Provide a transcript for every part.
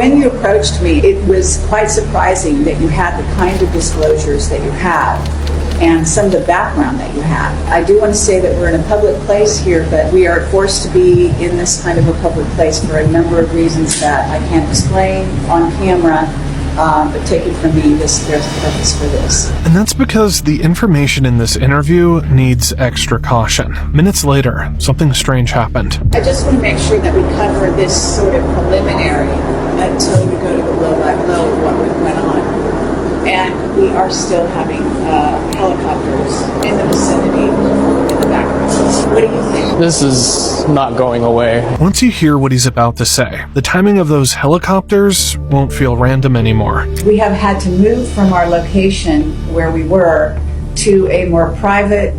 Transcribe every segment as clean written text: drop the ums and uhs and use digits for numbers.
When you approached me, it was quite surprising that you had the kind of disclosures that you have and some of the background that you have. I do want to say that we're in a public place here, but we are forced to be in this kind of a public place for a number of reasons that I can't explain on camera. But take it from me, there's a purpose for this. And that's because the information in this interview needs extra caution. Minutes later, something strange happened. I just want to make sure that we cover this sort of preliminary until we go to the low level of what went on. And we are still having helicopters in the vicinity in the background. What do you think? This is not going away. Once you hear what he's about to say, the timing of those helicopters won't feel random anymore. We have had to move from our location where we were to a more private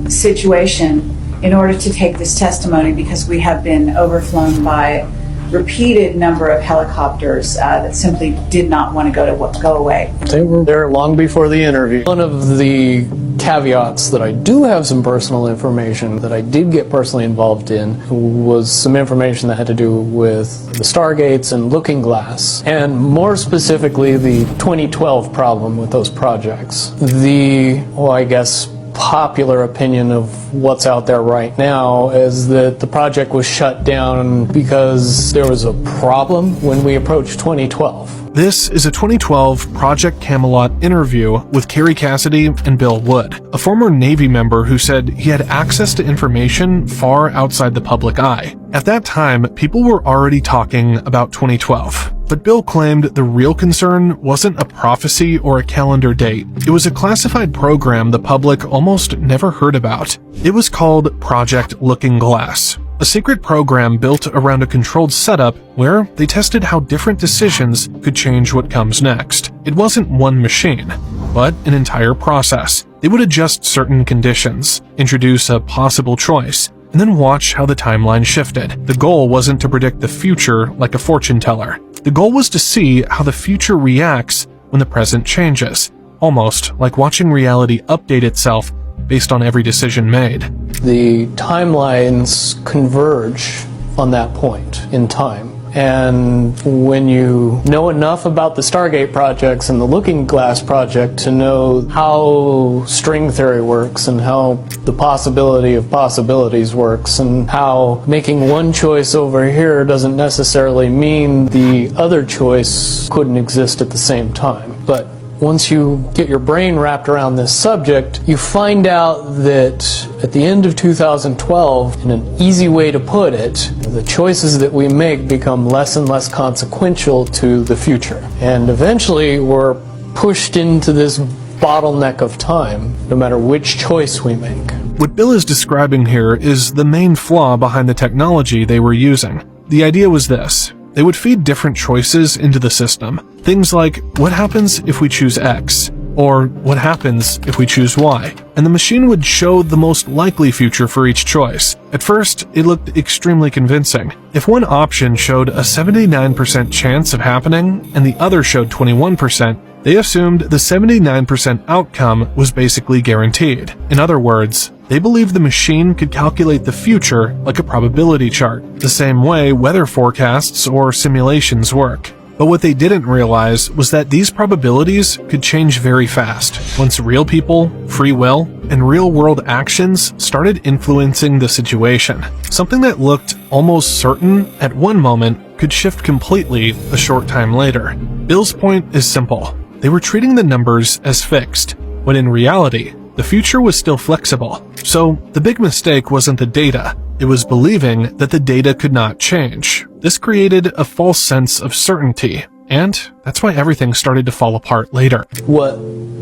situation in order to take this testimony because we have been overflown by repeated number of helicopters that simply did not want to go away. They were there long before the interview. One of the caveats that I do have some personal information that I did get personally involved in was some information that had to do with the Stargates and Looking Glass, and more specifically the 2012 problem with those projects. I guess popular opinion of what's out there right now is that the project was shut down because there was a problem when we approached 2012. This is a 2012 Project Camelot interview with Kerry Cassidy and Bill Wood, a former Navy member who said he had access to information far outside the public eye. At that time, people were already talking about 2012. But Bill claimed the real concern wasn't a prophecy or a calendar date. It was a classified program the public almost never heard about. It was called Project Looking Glass, a secret program built around a controlled setup where they tested how different decisions could change what comes next. It wasn't one machine, but an entire process. They would adjust certain conditions, introduce a possible choice, and then watch how the timeline shifted. The goal wasn't to predict the future like a fortune teller. The goal was to see how the future reacts when the present changes, almost like watching reality update itself based on every decision made. The timelines converge on that point in time. And when you know enough about the Stargate projects and the Looking Glass project to know how string theory works and how the possibility of possibilities works and how making one choice over here doesn't necessarily mean the other choice couldn't exist at the same time. But once you get your brain wrapped around this subject, you find out that at the end of 2012, in an easy way to put it, the choices that we make become less and less consequential to the future. And eventually we're pushed into this bottleneck of time, no matter which choice we make. What Bill is describing here is the main flaw behind the technology they were using. The idea was this. They would feed different choices into the system. Things like, what happens if we choose X? Or, what happens if we choose Y? And the machine would show the most likely future for each choice. At first, it looked extremely convincing. If one option showed a 79% chance of happening, and the other showed 21%, they assumed the 79% outcome was basically guaranteed. In other words, they believed the machine could calculate the future like a probability chart, the same way weather forecasts or simulations work. But what they didn't realize was that these probabilities could change very fast once real people, free will, and real-world actions started influencing the situation. Something that looked almost certain at one moment could shift completely a short time later. Bill's point is simple. They were treating the numbers as fixed, when in reality, the future was still flexible. So the big mistake wasn't the data, it was believing that the data could not change. This created a false sense of certainty, and that's why everything started to fall apart later. What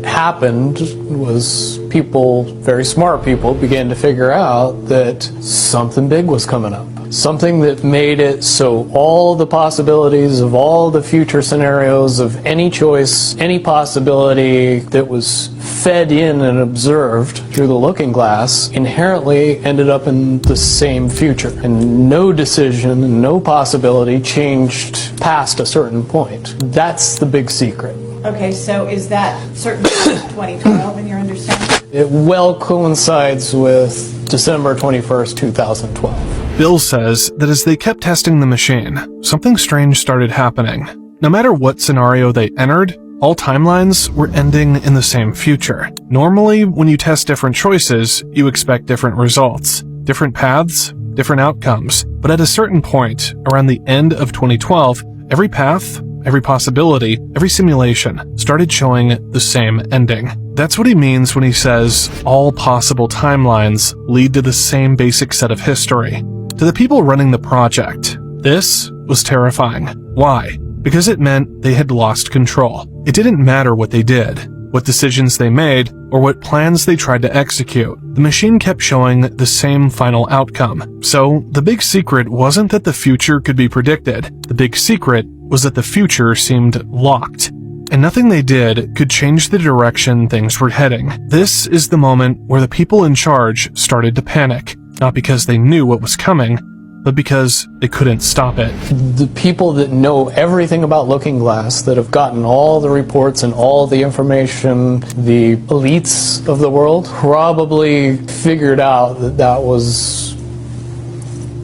happened was people, very smart people, began to figure out that something big was coming up. Something that made it so all the possibilities of all the future scenarios of any choice, any possibility that was fed in and observed through the Looking Glass inherently ended up in the same future. And no decision and no possibility changed past a certain point. That's the big secret. Okay, so is that certainly 2012 in your understanding? It well coincides with December 21st, 2012. Bill says that as they kept testing the machine, something strange started happening. No matter what scenario they entered, all timelines were ending in the same future. Normally, when you test different choices, you expect different results, different paths, different outcomes. But at a certain point, around the end of 2012, every path, every possibility, every simulation started showing the same ending. That's what he means when he says all possible timelines lead to the same basic set of history. To the people running the project, this was terrifying. Why? Because it meant they had lost control. It didn't matter what they did, what decisions they made, or what plans they tried to execute. The machine kept showing the same final outcome. So, the big secret wasn't that the future could be predicted. The big secret was that the future seemed locked, and nothing they did could change the direction things were heading. This is the moment where the people in charge started to panic, not because they knew what was coming, but because they couldn't stop it. The people that know everything about Looking Glass, that have gotten all the reports and all the information, the elites of the world, probably figured out that that was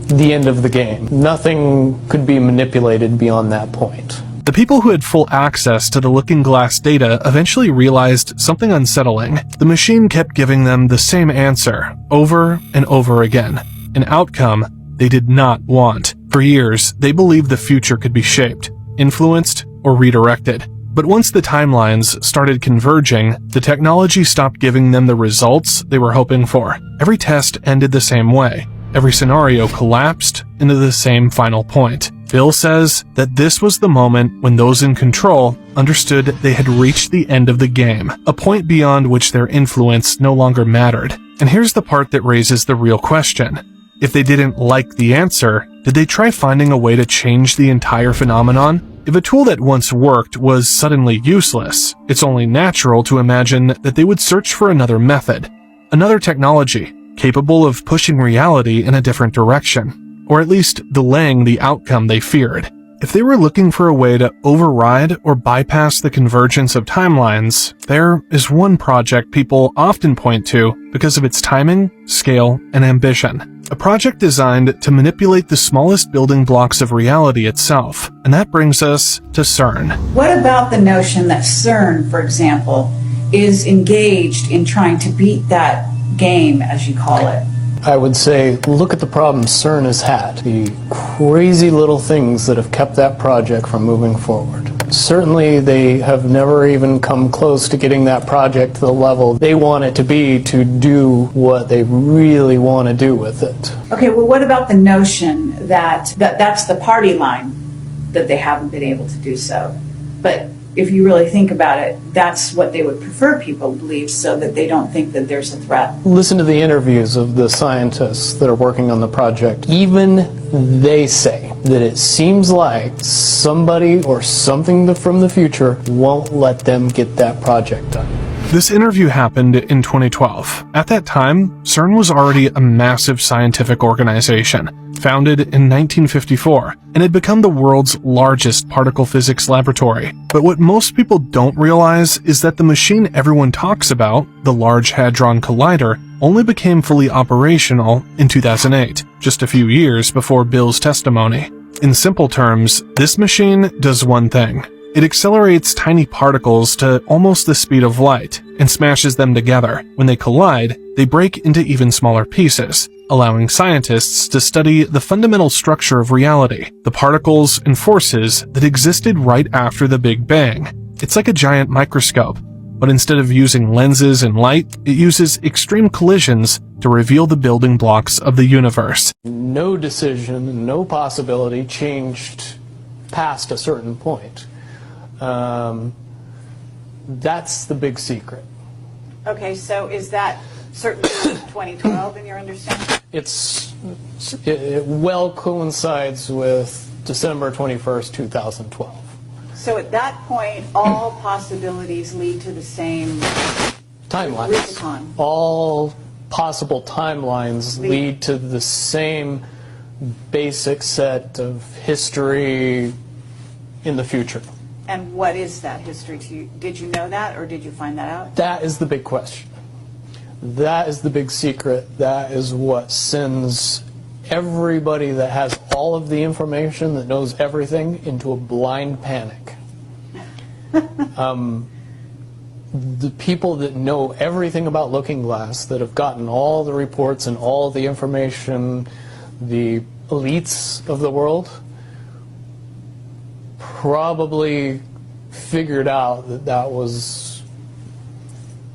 the end of the game. Nothing could be manipulated beyond that point. The people who had full access to the Looking Glass data eventually realized something unsettling. The machine kept giving them the same answer, over and over again, an outcome they did not want. For years, they believed the future could be shaped, influenced, or redirected. But once the timelines started converging, the technology stopped giving them the results they were hoping for. Every test ended the same way. Every scenario collapsed into the same final point. Bill says that this was the moment when those in control understood they had reached the end of the game, a point beyond which their influence no longer mattered. And here's the part that raises the real question. If they didn't like the answer, did they try finding a way to change the entire phenomenon? If a tool that once worked was suddenly useless, it's only natural to imagine that they would search for another method, another technology, capable of pushing reality in a different direction, or at least delaying the outcome they feared. If they were looking for a way to override or bypass the convergence of timelines, there is one project people often point to because of its timing, scale, and ambition. A project designed to manipulate the smallest building blocks of reality itself. And that brings us to CERN. What about the notion that CERN, for example, is engaged in trying to beat that game, as you call it? I would say, look at the problems CERN has had, the crazy little things that have kept that project from moving forward. Certainly, they have never even come close to getting that project to the level they want it to be to do what they really want to do with it. Okay, well, what about the notion that that's the party line, that they haven't been able to do so? But if you really think about it, that's what they would prefer people believe so that they don't think that there's a threat. Listen to the interviews of the scientists that are working on the project. Even they say that it seems like somebody or something from the future won't let them get that project done. This interview happened in 2012. At that time, CERN was already a massive scientific organization, founded in 1954, and had become the world's largest particle physics laboratory. But what most people don't realize is that the machine everyone talks about, the Large Hadron Collider, only became fully operational in 2008, just a few years before Bill's testimony. In simple terms, this machine does one thing. It accelerates tiny particles to almost the speed of light and smashes them together. When they collide, they break into even smaller pieces, allowing scientists to study the fundamental structure of reality, the particles and forces that existed right after the Big Bang. It's like a giant microscope, but instead of using lenses and light, it uses extreme collisions to reveal the building blocks of the universe. No decision, no possibility changed past a certain point. That's the big secret. Okay, so is that certainly 2012 in your understanding? It well coincides with December 21st, 2012. So at that point, all possibilities lead to the same Timelines. Rubicon. All possible timelines lead to the same basic set of history in the future. And what is that history to you? Did you know that, or did you find that out? That is the big question. That is the big secret. That is what sends everybody that has all of the information, that knows everything, into a blind panic. The people that know everything about Looking Glass, that have gotten all the reports and all the information, the elites of the world, probably figured out that that was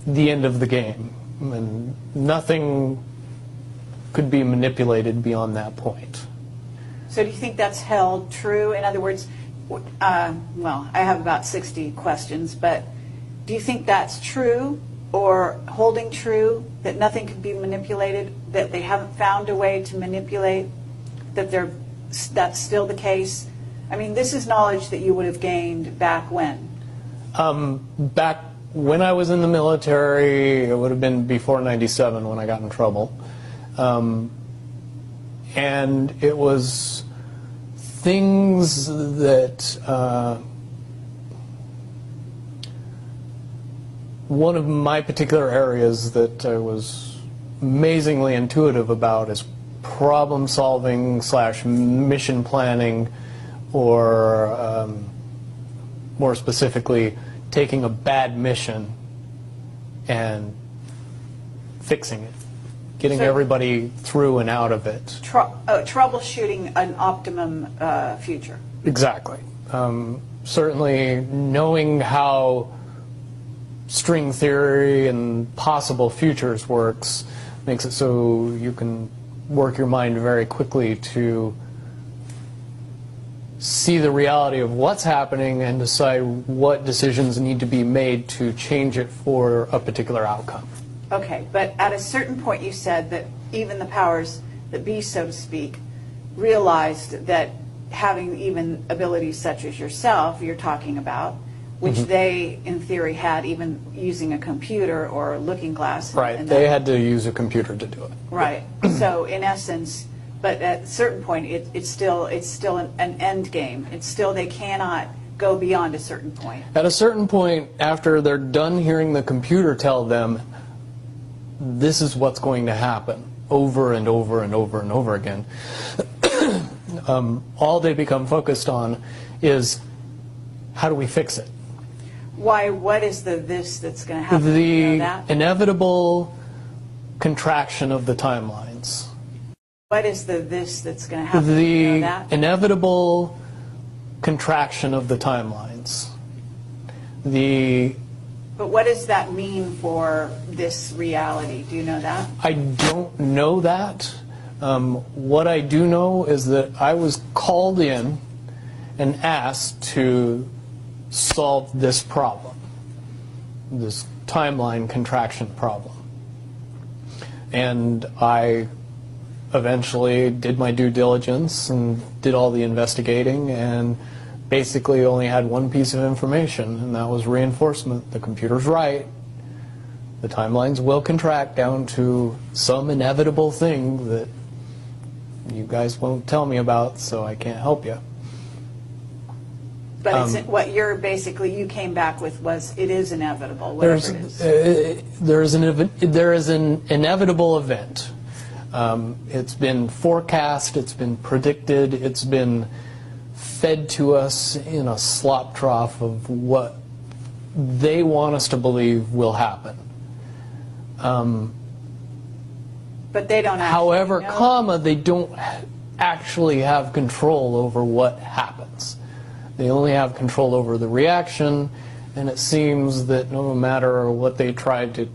the end of the game, and nothing could be manipulated beyond that point. So do you think that's held true? In other words, well, I have about 60 questions, but do you think that's true or holding true, that nothing can be manipulated, that they haven't found a way to manipulate, that that's still the case? I mean, this is knowledge that you would have gained back when? Back when I was in the military, it would have been before '97 when I got in trouble. And it was things that one of my particular areas that I was amazingly intuitive about is problem solving / mission planning, or more specifically, taking a bad mission and fixing it, getting everybody through and out of it. Troubleshooting an optimum future. Exactly. Certainly knowing how string theory and possible futures works makes it so you can work your mind very quickly to see the reality of what's happening and decide what decisions need to be made to change it for a particular outcome. Okay, but at a certain point you said that even the powers that be, so to speak, realized that having even abilities such as yourself, you're talking about, which they, in theory, had even using a computer or a looking glass. Right, they had to use a computer to do it. Right, so in essence, but at a certain point, it's still an end game. It's still, they cannot go beyond a certain point. At a certain point, after they're done hearing the computer tell them, this is what's going to happen, over and over and over and over again, all they become focused on is, how do we fix it? Why? What is this that's going to happen? The You know that? inevitable contraction of the timelines. What is this that's going to happen? The You know that? inevitable contraction of the timelines. But what does that mean for this reality? Do you know that? I don't know that. What I do know is that I was called in and asked to solve this problem, this timeline contraction problem. And I eventually did my due diligence and did all the investigating, and basically only had one piece of information, and that was reinforcement. The computer's right. The timelines will contract down to some inevitable thing that you guys won't tell me about, so I can't help you. But it's, what you're basically, you came back with was, it is inevitable, whatever it is. There is an inevitable event. It's been forecast, it's been predicted, it's been fed to us in a slop trough of what they want us to believe will happen. But they don't actually However, know. they don't actually have control over what happens. They only have control over the reaction, and it seems that no matter what they try to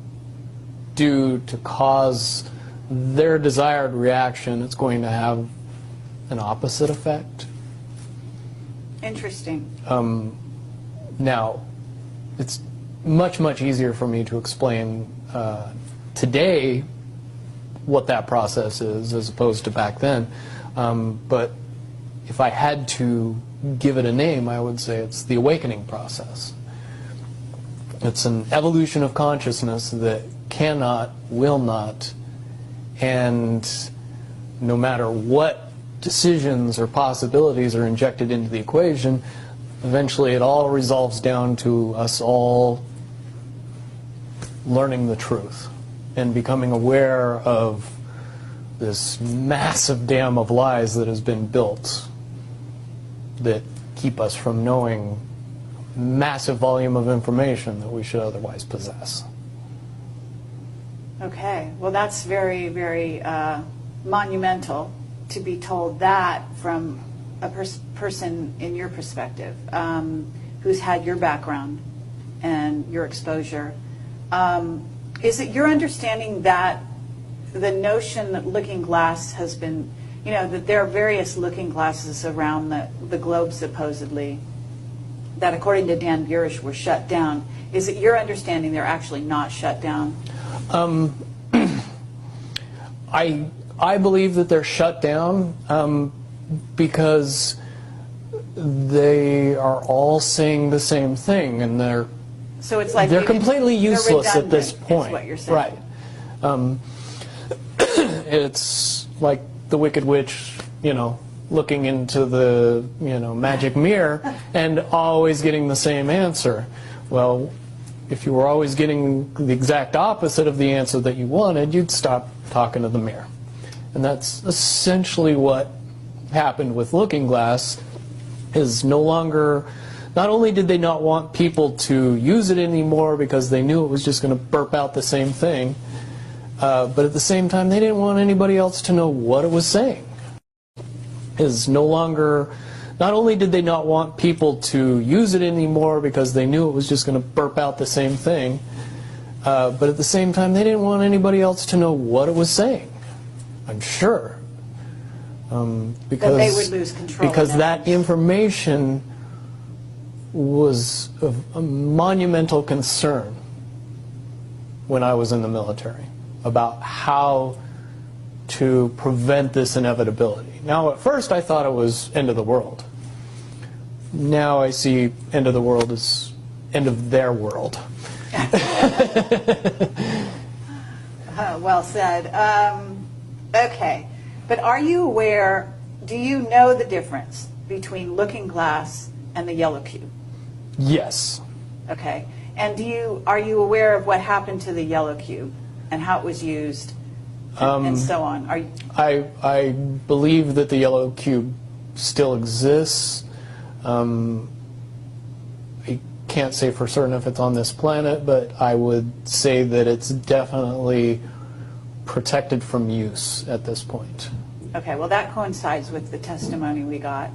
do to cause their desired reaction, it's going to have an opposite effect. Interesting. Now, it's much, much easier for me to explain today what that process is as opposed to back then. But if I had to give it a name, I would say it's the awakening process. It's an evolution of consciousness that cannot, will not, and no matter what decisions or possibilities are injected into the equation, eventually it all resolves down to us all learning the truth and becoming aware of this massive dam of lies that has been built that keep us from knowing massive volume of information that we should otherwise possess. Okay, well that's very, very monumental to be told that from a person in your perspective, who's had your background and your exposure. Is it your understanding that the notion that looking glass has been, you know, that there are various looking glasses around the globe supposedly, that according to Dan Burish were shut down. Is it your understanding they're actually not shut down? I believe that they're shut down because they are all saying the same thing, and So it's like they're completely useless at this point. Is what you're saying. Right. It's like the Wicked Witch, you know, looking into the, you know, magic mirror and always getting the same answer. Well, if you were always getting the exact opposite of the answer that you wanted, you'd stop talking to the mirror. And that's essentially what happened with Looking Glass, is no longer, not only did they not want people to use it anymore because they knew it was just going to burp out the same thing, but at the same time they didn't want anybody else to know what it was saying. Is no longer, not only did they not want people to use it anymore because they knew it was just going to burp out the same thing, but at the same time they didn't want anybody else to know what it was saying, I'm sure. Because they would lose control. Because that information was of a monumental concern when I was in the military about how to prevent this inevitability. Now, at first I thought it was end of the world. Now I see end of the world as end of their world. Well said. Okay, but are you aware, do you know the difference between Looking Glass and the Yellow Cube? Yes. Okay, and are you aware of what happened to the Yellow Cube and how it was used and so on? I believe that the Yellow Cube still exists. I can't say for certain if it's on this planet, but I would say that it's definitely protected from use at this point. Okay, well that coincides with the testimony we got.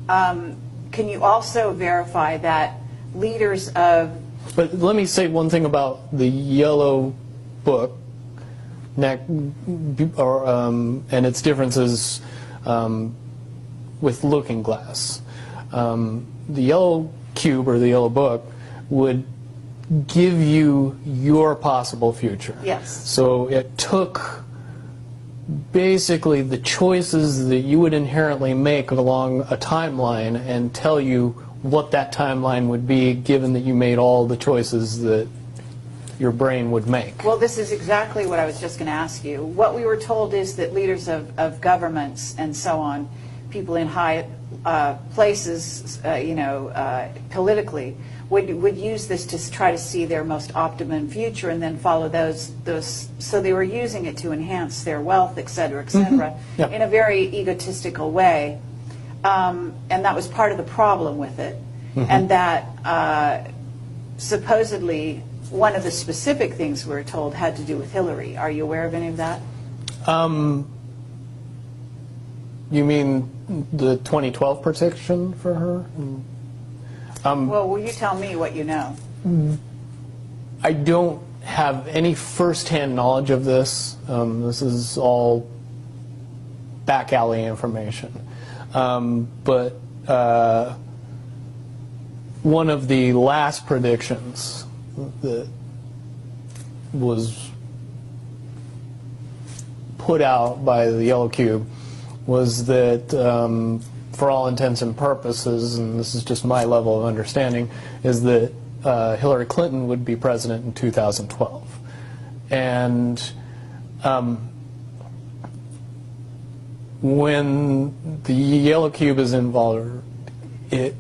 Can you also verify that leaders of... But let me say one thing about the Yellow Book and its differences with Looking Glass. The Yellow Cube or the Yellow Book would give you your possible future. Yes. So it took basically the choices that you would inherently make along a timeline and tell you what that timeline would be, given that you made all the choices that your brain would make. Well, this is exactly what I was just going to ask you. What we were told is that leaders of governments and so on, people in high places, politically, would use this to try to see their most optimum future and then follow those. So they were using it to enhance their wealth, et cetera, Yeah. in a very egotistical way. And that was part of the problem with it. And that supposedly one of the specific things we were told had to do with Hillary. Are you aware of any of that? You mean the 2012 protection for her? Well, will you tell me what you know? I don't have any first-hand knowledge of this. This is all back alley information. But one of the last predictions that was put out by the Yellow Cube was that, for all intents and purposes, and this is just my level of understanding, is that Hillary Clinton would be president in 2012. And when the Yellow Cube is involved, it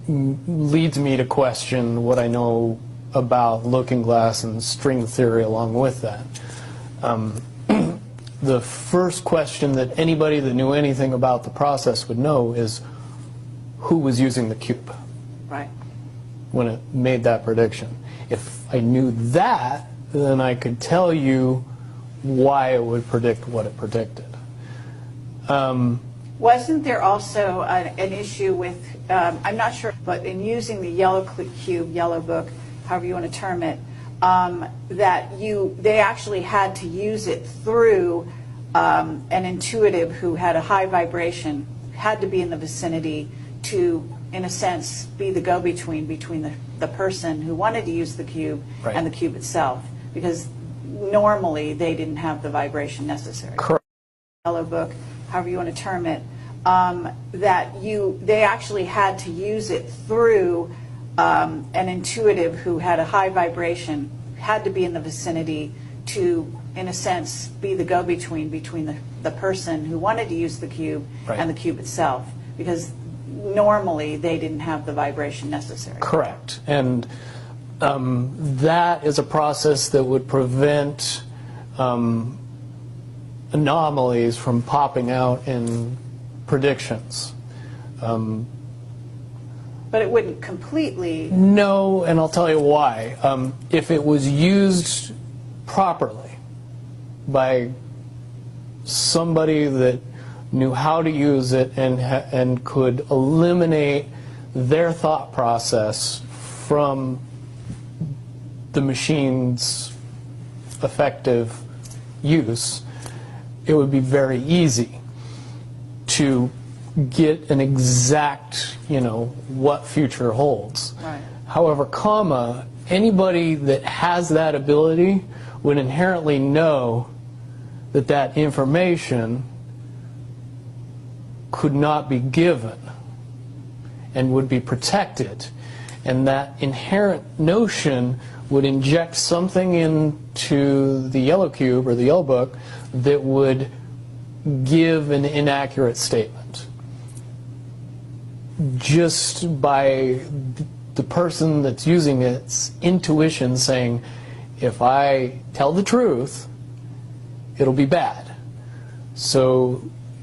leads me to question what I know about Looking Glass and string theory along with that. the first question that anybody that knew anything about the process would know is who was using the cube Right. when it made that prediction. If I knew that, then I could tell you why it would predict what it predicted. Wasn't there also an issue with, I'm not sure, but in using the yellow cube, yellow book, however you want to term it, that they actually had to use it through an intuitive who had a high vibration, had to be in the vicinity to, in a sense, be the go-between between the person who wanted to use the cube Right. and the cube itself, because normally they didn't have the vibration necessary. Correct. Yellow book, however you want to term it, they actually had to use it through an intuitive who had a high vibration, had to be in the vicinity to, in a sense, be the go-between between the person who wanted to use the cube Right. and the cube itself, because normally they didn't have the vibration necessary. Correct. And that is a process that would prevent anomalies from popping out in predictions. But it wouldn't completely. No, and I'll tell you why. If it was used properly by somebody that knew how to use it and could eliminate their thought process from the machine's effective use, it would be very easy to get an exact, what future holds. Right. However, anybody that has that ability would inherently know that that information could not be given and would be protected. And that inherent notion would inject something into the yellow cube or the yellow book that would give an inaccurate statement. Just by the person that's using its intuition saying, if I tell the truth, it'll be bad. So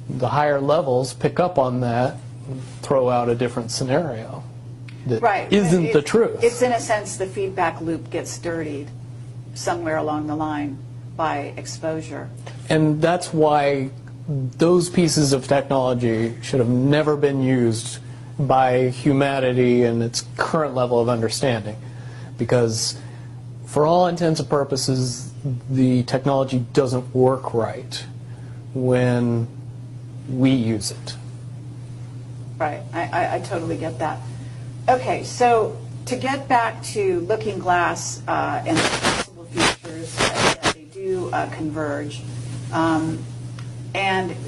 the higher levels pick up on that and throw out a different scenario that Right. isn't the truth. It's in a sense the feedback loop gets dirtied somewhere along the line by exposure. And that's why those pieces of technology should have never been used by humanity in its current level of understanding. Because for all intents and purposes, the technology doesn't work right when we use it. Right, I totally get that. Okay, so to get back to Looking Glass and the possible futures that they do converge, and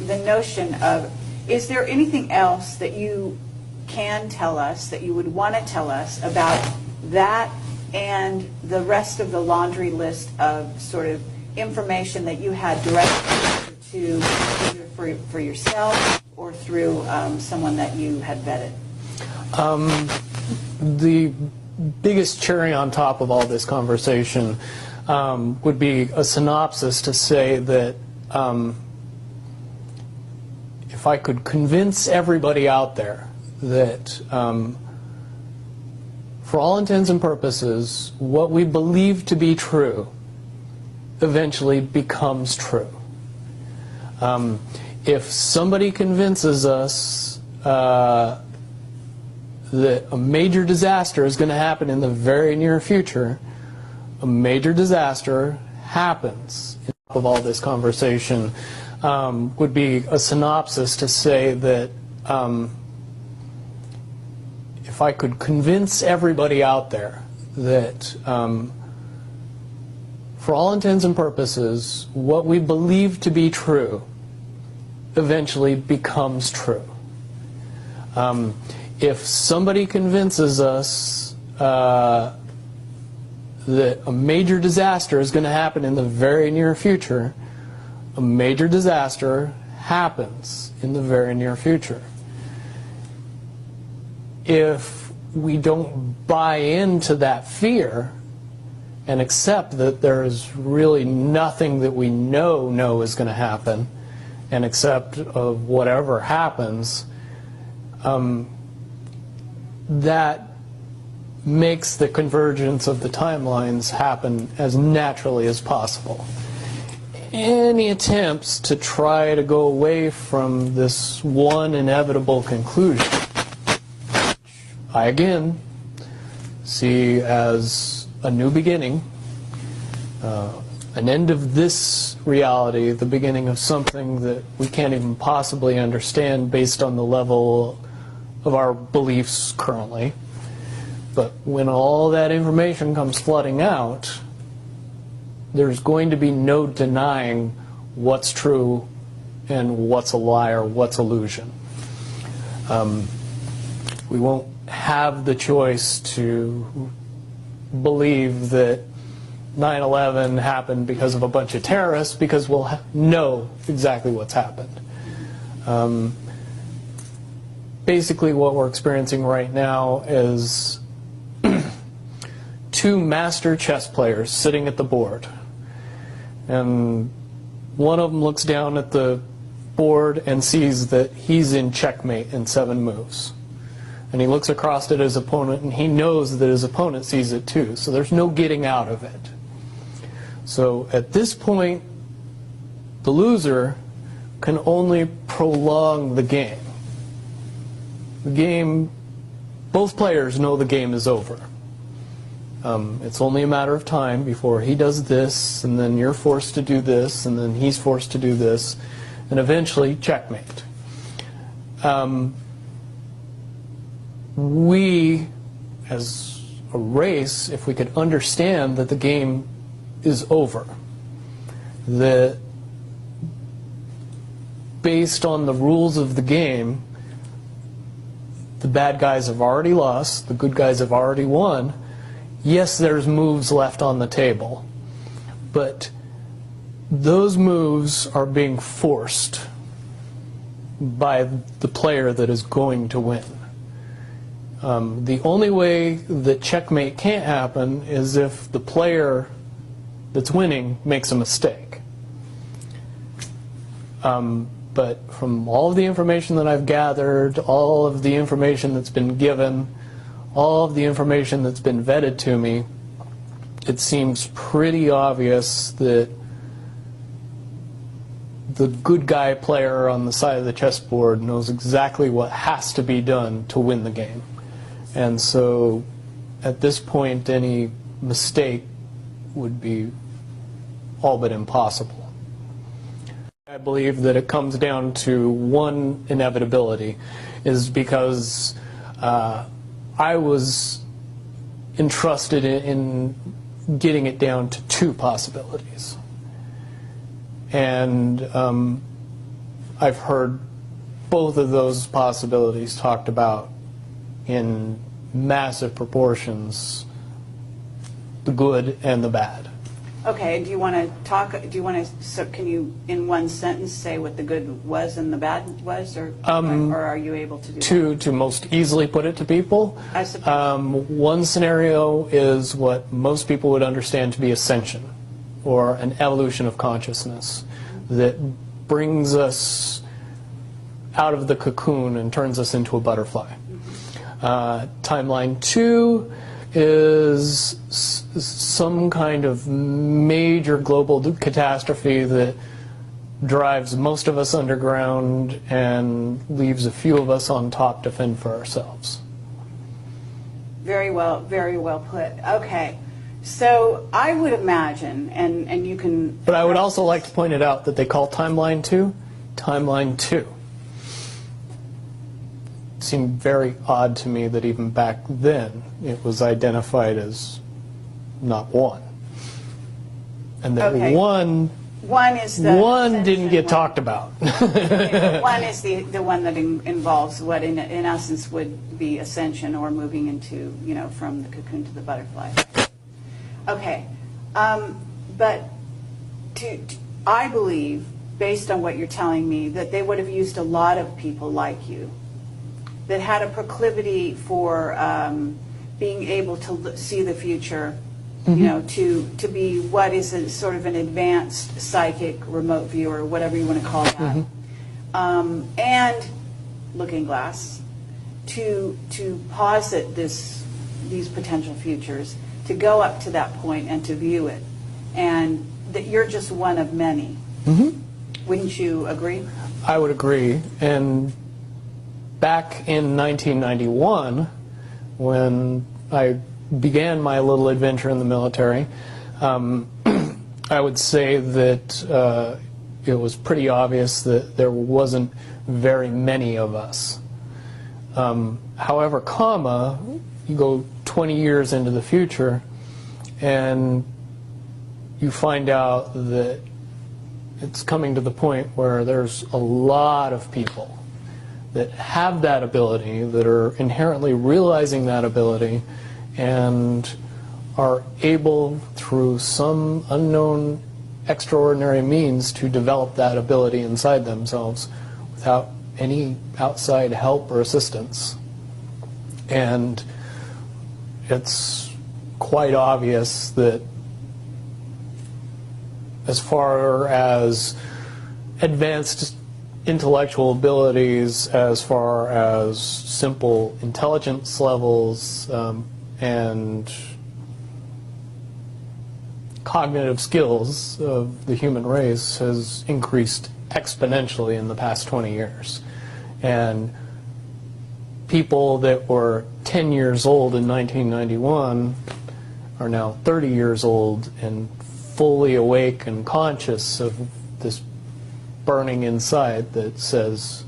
the notion of, is there anything else that you can tell us, that you would want to tell us about that and the rest of the laundry list of sort of information that you had directly to either for yourself or through someone that you had vetted? The biggest cherry on top of all this conversation would be a synopsis to say that if I could convince everybody out there that for all intents and purposes, what we believe to be true eventually becomes true. If somebody convinces us that a major disaster is going to happen in the very near future, a major disaster happens. On top of all this conversation would be a synopsis to say that if I could convince everybody out there that for all intents and purposes, what we believe to be true eventually becomes true. If somebody convinces us that a major disaster is going to happen in the very near future, a major disaster happens in the very near future. If we don't buy into that fear, and accept that there is really nothing that we know is going to happen, and accept of whatever happens, that makes the convergence of the timelines happen as naturally as possible. Any attempts to try to go away from this one inevitable conclusion, I again see as a new beginning, an end of this reality, the beginning of something that we can't even possibly understand based on the level of our beliefs currently. But when all that information comes flooding out, there's going to be no denying what's true and what's a lie or what's illusion. We won't have the choice to believe that 9/11 happened because of a bunch of terrorists, because we'll know exactly what's happened. Basically what we're experiencing right now is two master chess players sitting at the board. And one of them looks down at the board and sees that he's in checkmate in 7 moves. And he looks across at his opponent and he knows that his opponent sees it too. So there's no getting out of it. So at this point, the loser can only prolong the game. The game, both players know the game is over. It's only a matter of time before he does this, and then you're forced to do this, and then he's forced to do this, and eventually checkmate. We, as a race, if we could understand that the game is over, that based on the rules of the game, the bad guys have already lost, the good guys have already won. Yes, there's moves left on the table, but those moves are being forced by the player that is going to win. The only way that checkmate can't happen is if the player that's winning makes a mistake. But from all of the information that I've gathered, all of the information that's been given, all of the information that's been vetted to me, it seems pretty obvious that the good guy player on the side of the chessboard knows exactly what has to be done to win the game. And so at this point, any mistake would be all but impossible. I believe that it comes down to one inevitability, is because I was entrusted in getting it down to 2 possibilities. And I've heard both of those possibilities talked about in massive proportions, the good and the bad. Okay, do you want to talk, so can you in one sentence say what the good was and the bad was, or are you able to do that? To most easily put it to people, I suppose. One scenario is what most people would understand to be ascension, or an evolution of consciousness that brings us out of the cocoon and turns us into a butterfly. Timeline 2 is some kind of major global catastrophe that drives most of us underground and leaves a few of us on top to fend for ourselves. Very well put. Okay, so I would imagine, and you can... But I would also like to point it out that they call Timeline 2 Timeline 2. It seemed very odd to me that even back then it was identified as not 1. And that Okay. one is the didn't get one. talked about. Okay, 1 is the one that involves what in essence would be ascension, or moving into, from the cocoon to the butterfly. Okay, but I believe, based on what you're telling me, that they would have used a lot of people like you that had a proclivity for being able to see the future you know, to be what is a sort of an advanced psychic remote viewer, whatever you want to call that, and Looking Glass, to posit these potential futures, to go up to that point and to view it, and that you're just one of many. Wouldn't you agree? I would agree. And back in 1991, when I began my little adventure in the military, I would say that it was pretty obvious that there wasn't very many of us. However, you go 20 years into the future and you find out that it's coming to the point where there's a lot of people that have that ability, that are inherently realizing that ability, and are able, through some unknown extraordinary means, to develop that ability inside themselves without any outside help or assistance. And it's quite obvious that as far as advanced intellectual abilities, as far as simple intelligence levels, and cognitive skills of the human race has increased exponentially in the past 20 years. And people that were 10 years old in 1991 are now 30 years old and fully awake and conscious of this burning inside that says,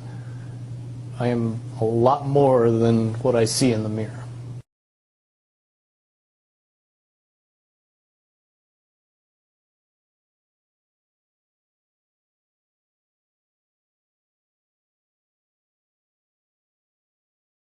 I am a lot more than what I see in the mirror.